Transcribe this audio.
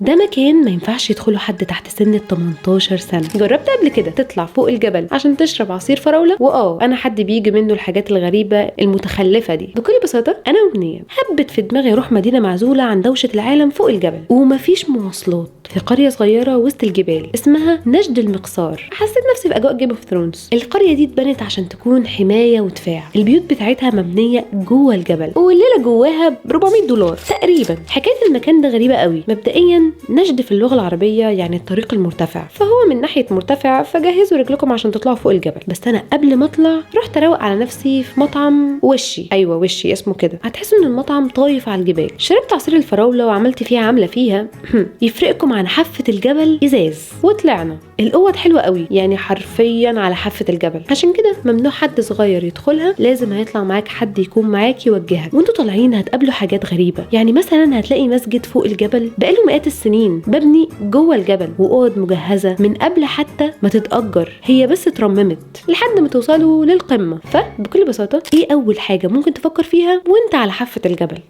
ده مكان ما ينفعش يدخله حد تحت سن ال 18 سنة. جربت قبل كده تطلع فوق الجبل عشان تشرب عصير فراولة؟ انا حد بيجي منه الحاجات الغريبة المتخلفة دي. بكل بساطة انا ومنية هبت في دماغي اروح مدينة معزولة عن دوشة العالم فوق الجبل، ومفيش مواصلات، في قرية صغيرة وسط الجبال اسمها نجد المقصار. حسيت نفسي في اجواء جيم اوف ثرونز. القرية دي اتبنت عشان تكون حماية ودفاع. البيوت بتاعتها مبنية جوه الجبل، والليلة جواها ب $400 تقريبا. حكاية المكان ده غريبة قوي. مبدئيا نجد في اللغة العربية يعني الطريق المرتفع، فهو من ناحية مرتفع، فجهزوا رجلكم عشان تطلعوا فوق الجبل. بس انا قبل ما اطلع رحت اروق على نفسي في مطعم وشي. ايوه وشي اسمه كده. هتحسوا ان المطعم طايف على الجبال. شربت عصير الفراولة وعملت فيها عاملة فيها يفرقكم عن حافة الجبل ازاز، وطلعنا. الاوض حلوة قوي، يعني حرفيا على حافة الجبل، عشان كده ممنوع حد صغير يدخلها، لازم هيطلع معاك حد يكون معاك يوجهك. وانتوا طالعين هتقابلوا حاجات غريبة، يعني مثلا هتلاقي مسجد فوق الجبل بقاله مئات السنين مبني جوه الجبل، واوض مجهزة من قبل حتى ما تتأجر، هي بس اترممت لحد ما توصلوا للقمة. فبكل بساطة ايه اول حاجة ممكن تفكر فيها وانت على حافة الجبل؟